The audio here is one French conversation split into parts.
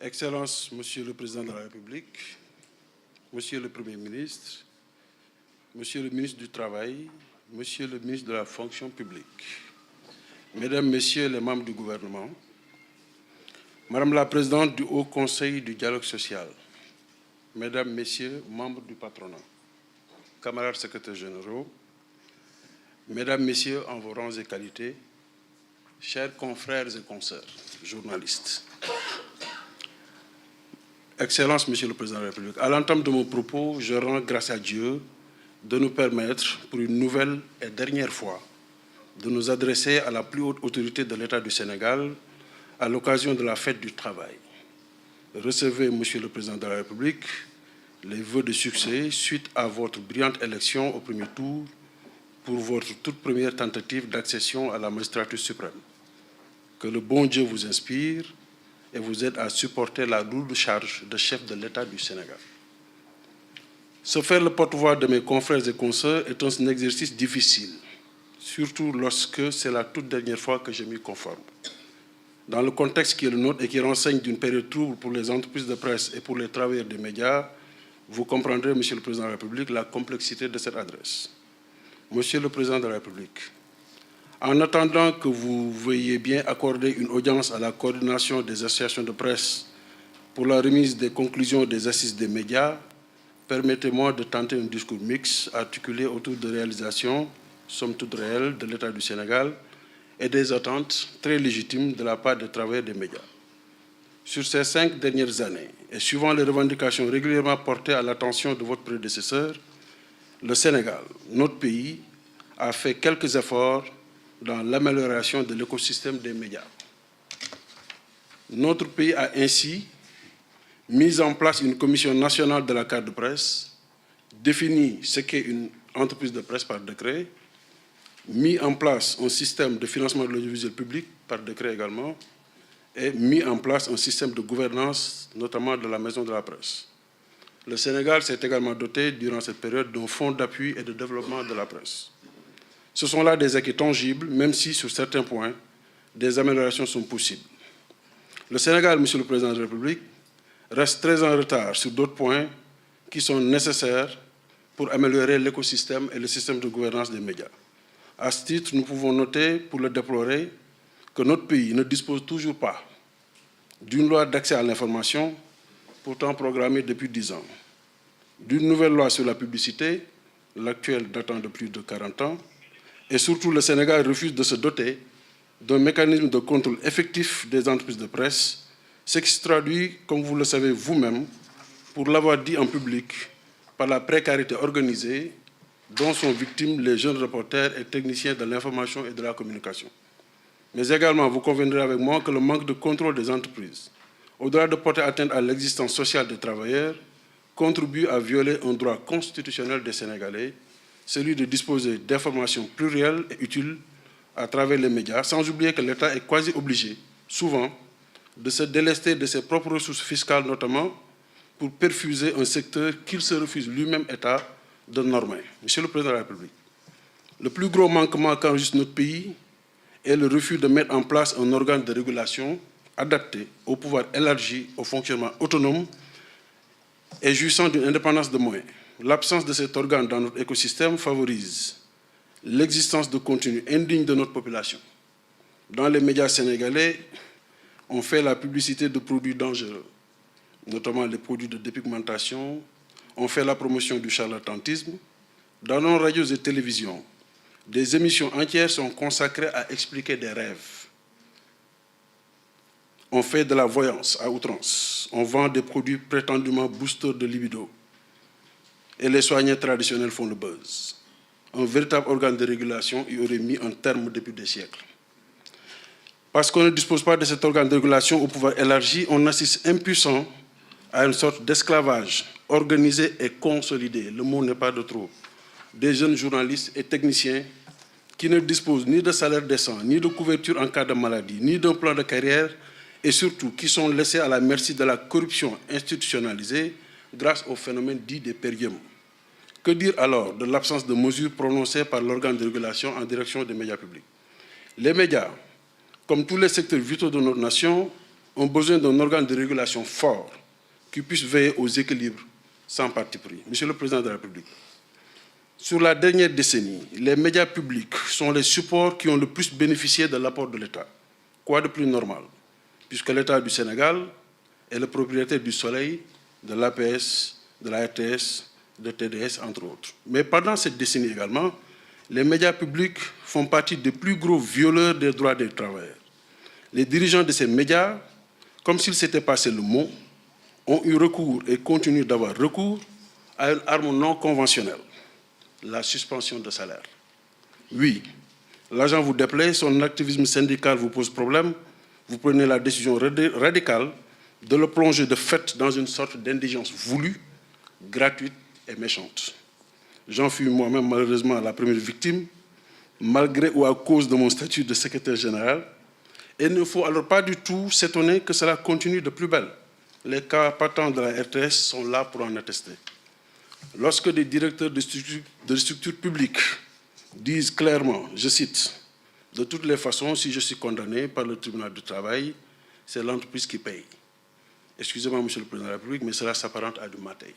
Excellences, Monsieur le Président de la République, Monsieur le Premier ministre, Monsieur le ministre du Travail, Monsieur le ministre de la Fonction publique, Mesdames, Messieurs les membres du gouvernement, Madame la Présidente du Haut Conseil du dialogue social, Mesdames, Messieurs, membres du patronat, camarades secrétaires généraux, Mesdames, Messieurs, en vos rangs et qualités, chers confrères et consoeurs, journalistes. Excellence, Monsieur le Président de la République, à l'entame de mon propos, je rends grâce à Dieu de nous permettre, pour une nouvelle et dernière fois, de nous adresser à la plus haute autorité de l'État du Sénégal à l'occasion de la fête du travail. Recevez, Monsieur le Président de la République, les vœux de succès suite à votre brillante élection au premier tour pour votre toute première tentative d'accession à la magistrature suprême. Que le bon Dieu vous inspire et vous aide à supporter la lourde charge de chef de l'État du Sénégal. Se faire le porte-voix de mes confrères et consoeurs est un exercice difficile, surtout lorsque c'est la toute dernière fois que je m'y conforme. Dans le contexte qui est le nôtre et qui renseigne d'une période trouble pour les entreprises de presse et pour les travailleurs des médias, vous comprendrez, Monsieur le Président de la République, la complexité de cette adresse. Monsieur le Président de la République, en attendant que vous veuillez bien accorder une audience à la coordination des associations de presse pour la remise des conclusions des assises des médias, permettez-moi de tenter un discours mixte articulé autour de réalisations, somme toute réelles, de l'État du Sénégal et des attentes très légitimes de la part des travailleurs des médias. Sur ces 5 dernières années, et suivant les revendications régulièrement portées à l'attention de votre prédécesseur, le Sénégal, notre pays, a fait quelques efforts dans l'amélioration de l'écosystème des médias. Notre pays a ainsi mis en place une commission nationale de la carte de presse, défini ce qu'est une entreprise de presse par décret, mis en place un système de financement de l'audiovisuel public par décret également, et mis en place un système de gouvernance, notamment de la maison de la presse. Le Sénégal s'est également doté, durant cette période, d'un fonds d'appui et de développement de la presse. Ce sont là des acquis tangibles, même si, sur certains points, des améliorations sont possibles. Le Sénégal, Monsieur le Président de la République, reste très en retard sur d'autres points qui sont nécessaires pour améliorer l'écosystème et le système de gouvernance des médias. À ce titre, nous pouvons noter, pour le déplorer, que notre pays ne dispose toujours pas d'une loi d'accès à l'information, pourtant programmée depuis 10 ans, d'une nouvelle loi sur la publicité, l'actuelle datant de plus de 40 ans, et surtout le Sénégal refuse de se doter d'un mécanisme de contrôle effectif des entreprises de presse, ce qui se traduit, comme vous le savez vous-même, pour l'avoir dit en public, par la précarité organisée dont sont victimes les jeunes reporters et techniciens de l'information et de la communication. Mais également, vous conviendrez avec moi que le manque de contrôle des entreprises, au-delà de porter atteinte à l'existence sociale des travailleurs, contribue à violer un droit constitutionnel des Sénégalais, celui de disposer d'informations plurielles et utiles à travers les médias, sans oublier que l'État est quasi obligé, souvent, de se délester de ses propres ressources fiscales, notamment, pour perfuser un secteur qu'il se refuse lui-même, État, de normer. Monsieur le Président de la République, le plus gros manquement qu'enregistre notre pays est le refus de mettre en place un organe de régulation adapté au pouvoir élargi, au fonctionnement autonome et jouissant d'une indépendance de moyens. L'absence de cet organe dans notre écosystème favorise l'existence de contenus indignes de notre population. Dans les médias sénégalais, on fait la publicité de produits dangereux, notamment les produits de dépigmentation, on fait la promotion du charlatanisme. Dans nos radios et télévisions, des émissions entières sont consacrées à expliquer des rêves. On fait de la voyance à outrance. On vend des produits prétendument boosters de libido. Et les soignants traditionnels font le buzz. Un véritable organe de régulation y aurait mis un terme depuis des siècles. Parce qu'on ne dispose pas de cet organe de régulation au pouvoir élargi, on assiste impuissant à une sorte d'esclavage organisé et consolidé. Le mot n'est pas de trop. Des jeunes journalistes et techniciens qui ne disposent ni de salaire décent, ni de couverture en cas de maladie, ni d'un plan de carrière, et surtout qui sont laissés à la merci de la corruption institutionnalisée grâce au phénomène dit des périums. Que dire alors de l'absence de mesures prononcées par l'organe de régulation en direction des médias publics? Les médias, comme tous les secteurs vitaux de notre nation, ont besoin d'un organe de régulation fort qui puisse veiller aux équilibres sans parti pris. Monsieur le Président de la République, sur la dernière décennie, les médias publics sont les supports qui ont le plus bénéficié de l'apport de l'État. Quoi de plus normal, puisque l'État du Sénégal est le propriétaire du Soleil, de l'APS, de la RTS, de TDS, entre autres. Mais pendant cette décennie également, les médias publics font partie des plus gros violeurs des droits des travailleurs. Les dirigeants de ces médias, comme s'il s'était passé le mot, ont eu recours et continuent d'avoir recours à une arme non conventionnelle, la suspension de salaire. Oui, l'agent vous déplaît, son activisme syndical vous pose problème, vous prenez la décision radicale de le plonger de fait dans une sorte d'indigence voulue, gratuite et méchante. J'en fus moi-même malheureusement la première victime, malgré ou à cause de mon statut de secrétaire général. Et il ne faut alors pas du tout s'étonner que cela continue de plus belle. Les cas patents de la RTS sont là pour en attester. Lorsque des directeurs de structures publiques disent clairement, je cite, « De toutes les façons, si je suis condamné par le tribunal du travail, c'est l'entreprise qui paye. » Excusez-moi, Monsieur le Président de la République, mais cela s'apparente à du matin.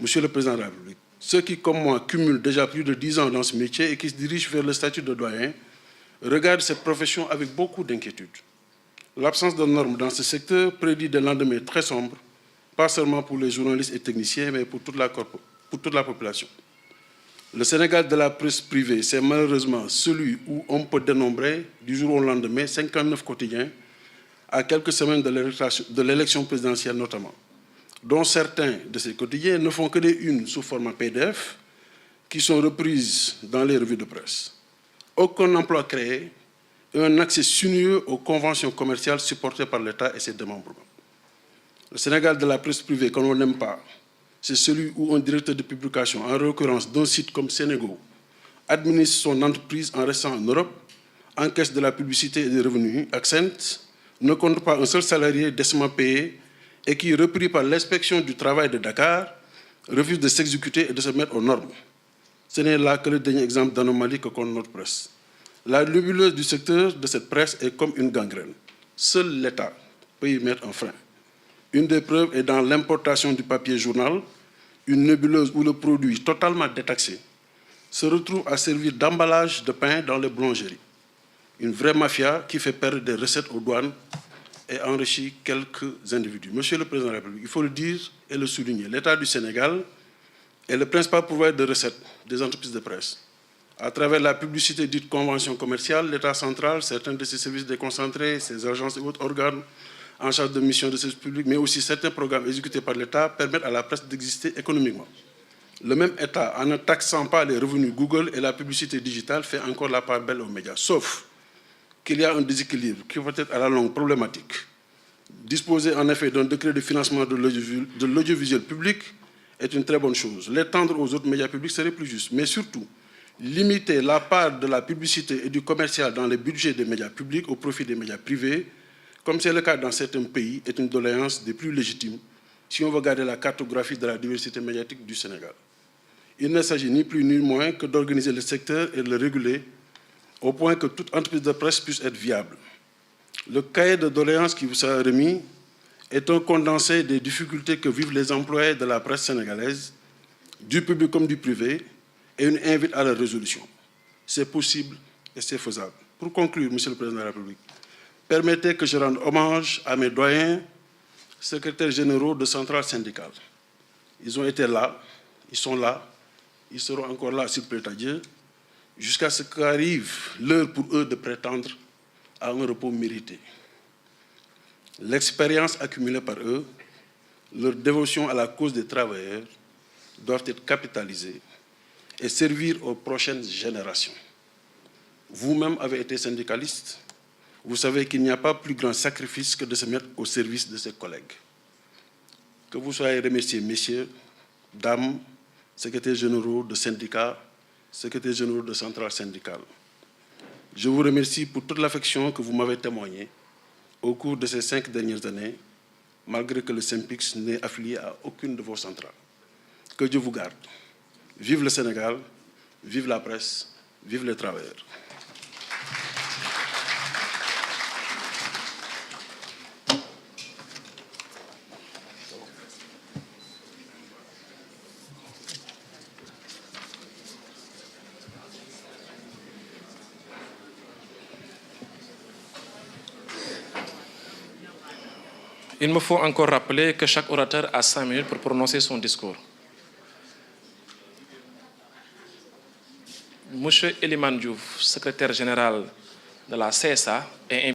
Monsieur le Président de la République, ceux qui, comme moi, cumulent déjà plus de 10 ans dans ce métier et qui se dirigent vers le statut de doyen, regardent cette profession avec beaucoup d'inquiétude. L'absence de normes dans ce secteur prédit des lendemains très sombres, pas seulement pour les journalistes et techniciens, mais pour toute la population. Le Sénégal de la presse privée, c'est malheureusement celui où on peut dénombrer, du jour au lendemain, 59 quotidiens, à quelques semaines de l'élection présidentielle notamment, dont certains de ces quotidiens ne font que des unes sous format PDF, qui sont reprises dans les revues de presse. Aucun emploi créé et un accès sinueux aux conventions commerciales supportées par l'État et ses démembrements. Le Sénégal de la presse privée, qu'on n'aime pas, c'est celui où un directeur de publication, en l'occurrence d'un site comme Sénégo, administre son entreprise en restant en Europe, encaisse de la publicité et des revenus, Accent, ne compte pas un seul salarié décemment payé et qui, repris par l'inspection du travail de Dakar, refuse de s'exécuter et de se mettre aux normes. Ce n'est là que le dernier exemple d'anomalie que compte notre presse. La nébuleuse du secteur de cette presse est comme une gangrène. Seul l'État peut y mettre un frein. Une des preuves est dans l'importation du papier journal, une nébuleuse où le produit totalement détaxé se retrouve à servir d'emballage de pain dans les boulangeries. Une vraie mafia qui fait perdre des recettes aux douanes et enrichit quelques individus. Monsieur le Président de la République, il faut le dire et le souligner, l'État du Sénégal est le principal pourvoyeur de recettes des entreprises de presse. À travers la publicité dite convention commerciale, l'État central, certains de ses services déconcentrés, ses agences et autres organes en charge de missions de service public, mais aussi certains programmes exécutés par l'État permettent à la presse d'exister économiquement. Le même État, en ne taxant pas les revenus Google et la publicité digitale, fait encore la part belle aux médias. Sauf qu'il y a un déséquilibre qui peut être à la longue problématique. Disposer en effet d'un décret de financement de l'audiovisuel public est une très bonne chose. L'étendre aux autres médias publics serait plus juste. Mais surtout, limiter la part de la publicité et du commercial dans les budgets des médias publics au profit des médias privés, comme c'est le cas dans certains pays, est une doléance des plus légitimes si on veut garder la cartographie de la diversité médiatique du Sénégal. Il ne s'agit ni plus ni moins que d'organiser le secteur et de le réguler au point que toute entreprise de presse puisse être viable. Le cahier de doléances qui vous sera remis est un condensé des difficultés que vivent les employés de la presse sénégalaise, du public comme du privé, et une invite à la résolution. C'est possible et c'est faisable. Pour conclure, Monsieur le Président de la République, permettez que je rende hommage à mes doyens, secrétaires généraux de centrales syndicales. Ils ont été là, ils sont là, ils seront encore là, s'il plaît à Dieu, jusqu'à ce qu'arrive l'heure pour eux de prétendre à un repos mérité. L'expérience accumulée par eux, leur dévotion à la cause des travailleurs doivent être capitalisées et servir aux prochaines générations. Vous-même avez été syndicaliste, vous savez qu'il n'y a pas plus grand sacrifice que de se mettre au service de ses collègues. Que vous soyez remerciés, messieurs, dames, secrétaires généraux de syndicats, secrétaires généraux de centrales syndicales. Je vous remercie pour toute l'affection que vous m'avez témoignée au cours de ces 5 dernières années, malgré que le SYNPICS n'est affilié à aucune de vos centrales. Que Dieu vous garde. Vive le Sénégal, vive la presse, vive les travailleurs. Il me faut encore rappeler que chaque orateur a 5 minutes pour prononcer son discours. Monsieur Elimane Diouf, secrétaire général de la CSA, est